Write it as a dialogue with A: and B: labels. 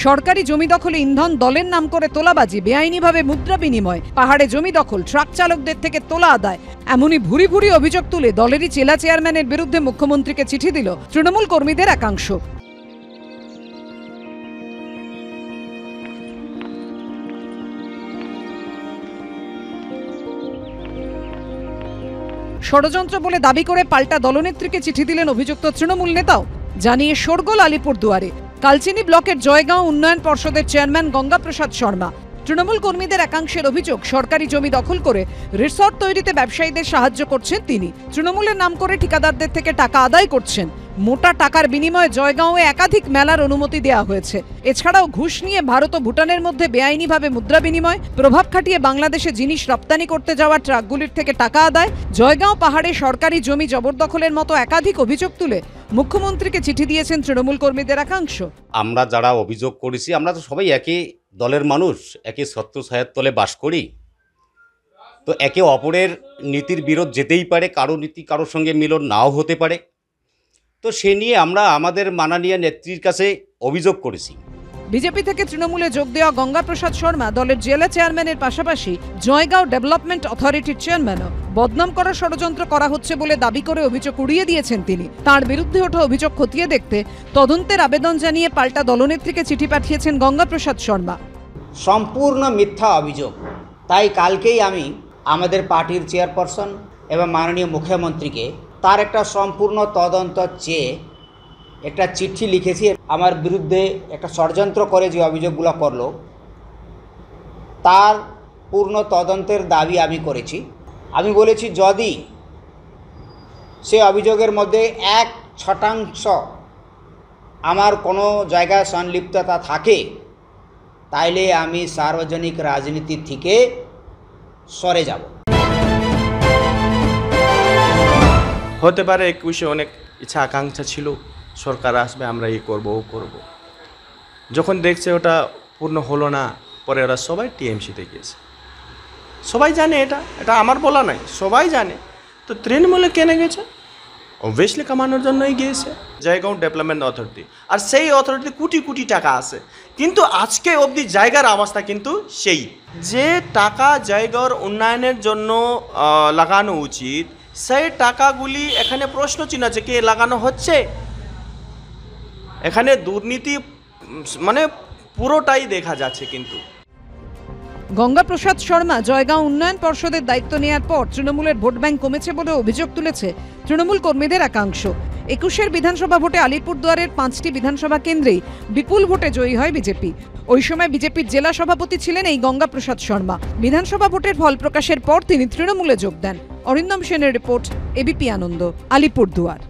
A: সরকারি জমি দখলে ইন্ধন দলের নাম করে তোলাবাজি, বেআইনিভাবে মুদ্রা বিনিময়, পাহাড়ে জমি দখল, ট্রাক চালকদের থেকে তোলা আদায়, এমনই ভুরি ভুরি অভিযোগ তুলে দলেরই জেলা চেয়ারম্যানের বিরুদ্ধে মুখ্যমন্ত্রীকে চিঠি দিল তৃণমূল কর্মীদের একাংশ। ষড়যন্ত্র বলে দাবি করে পাল্টা দলনেত্রীকে চিঠি দিলেন অভিযুক্ত তৃণমূল নেতাও। জানিয়ে শোরগোল আলিপুরদুয়ারে। কালচিনি ব্লকের জয়গাঁও উন্নয়ন পর্ষদের চেয়ারম্যান গঙ্গাপ্রসাদ শর্মা। তৃণমূল কর্মীদের একাংশের অভিযোগ, সরকারি জমি দখল করে রিসর্ট তৈরিতে ব্যবসায়ীদের সাহায্য করছেন তিনি। তৃণমূলের নাম করে ঠিকাদারদের থেকে টাকা আদায় করছেন। মোটা টাকার বিনিময়ে জয়গাঁওয়ে একাধিক মেলার অনুমতি দেওয়া হয়েছে। এছাড়াও ঘুষ নিয়ে ভারত ও ভুটানের মধ্যে বেআইনিভাবে মুদ্রা বিনিময়, প্রভাব খাটিয়ে বাংলাদেশে জিনিস রপ্তানি করতে যাওয়া ট্রাকগুলির থেকে টাকা আদায়, জয়গাঁও পাহাড়ে সরকারি জমি জবরদখলের মতো একাধিক অভিযোগ তুলে মুখ্যমন্ত্রীকে চিঠি দিয়েছেন তৃণমূল কর্মীদের একাংশ।
B: আমরা যারা অভিযোগ করেছি, আমরা তো সবাই একই দলের মানুষ, একই শত্রু ছায়ার তলে বাস করি, তো একে অপরের নীতির বিরোধ যেতেই পারে, কারো নীতি কারোর সঙ্গে মিলন নাও হতে পারে। তো সে নিয়ে আমরা আমাদের মাননীয় নেত্রীর কাছে অভিযোগ করেছি।
A: বিজেপি থেকে তৃণমূলে যোগ দেওয়া গঙ্গাপ্রসাদ শর্মা দলের জেলা চেয়ারম্যানের পাশাপাশি জয়গাঁও ডেভেলপমেন্ট অথরিটির চেয়ারম্যানও। বদনাম করার ষড়যন্ত্র করা হচ্ছে বলে দাবি করে অভিযোগ উড়িয়ে দিয়েছেন তিনি। তার বিরুদ্ধে ওঠা অভিযোগ খতিয়ে দেখতে তদন্তের আবেদন জানিয়ে পাল্টা দলনেত্রীকে চিঠি পাঠিয়েছেন গঙ্গাপ্রসাদ শর্মা।
C: সম্পূর্ণ মিথ্যা অভিযোগ। তাই কালকেই আমি আমাদের পার্টির চেয়ারপারসন এবং মাননীয় মুখ্যমন্ত্রীকে তার একটা সম্পূর্ণ তদন্ত চেয়ে একটা চিঠি লিখেছি। আমার বিরুদ্ধে একটা ষড়যন্ত্র করে যে অভিযোগগুলো করলো তার পূর্ণ তদন্তের দাবি আমি করেছি। আমি বলেছি যদি সে অভিযোগের মধ্যে 1% আমার কোনো জায়গায় সংলিপ্ততা থাকে তাইলে আমি সার্বজনিক রাজনীতি থেকে সরে যাব।
D: হতে পারে 21-এ অনেক ইচ্ছা আকাঙ্ক্ষা ছিল, সরকার আসবে, আমরা এই করবো ও করবো। যখন দেখছে ওটা পূর্ণ হলো না, পরে ওরা সবাই টিএমসিতে গিয়েছে। সবাই জানে, এটা আমার বলা নাই, সবাই জানে। তো তৃণমূলে কেনে গেছে, অবভিয়াসলি কামানোর জন্যই গিয়েছে। জয়গাঁও ডেভেলপমেন্ট অথরিটি, আর সেই অথরিটি কোটি কোটি টাকা আছে, কিন্তু আজকে অবধি জায়গার অবস্থা কিন্তু সেই যে টাকা জায়গার উন্নয়নের জন্য লাগানো উচিত, সেই টাকাগুলি এখানে প্রশ্ন চিহ্ন আছে, কে লাগানো হচ্ছে। এখানে দুর্নীতি মানে পুরোটাই দেখা যাচ্ছে। কিন্তু
A: গঙ্গাপ্রসাদ শর্মা জয়গাঁও উন্নয়ন পর্ষদের দায়িত্ব নেওয়ার পর তৃণমূলের ভোট ব্যাংক কমেছে বলে অভিযোগ তুলেছে তৃণমূল কর্মীদের একাংশ। 21-এর বিধানসভা ভোটে আলিপুরদুয়ারের 5টি বিধানসভা কেন্দ্রেই বিপুল ভোটে জয়ী হয় বিজেপি। ওই সময় বিজেপির জেলা সভাপতি ছিলেন এই গঙ্গাপ্রসাদ শর্মা। বিধানসভা ভোটের ফল প্রকাশের পর তিনি তৃণমূলে যোগ দেন। অরিন্দম সেনের রিপোর্ট, এবিপি আনন্দ, আলিপুরদুয়ার।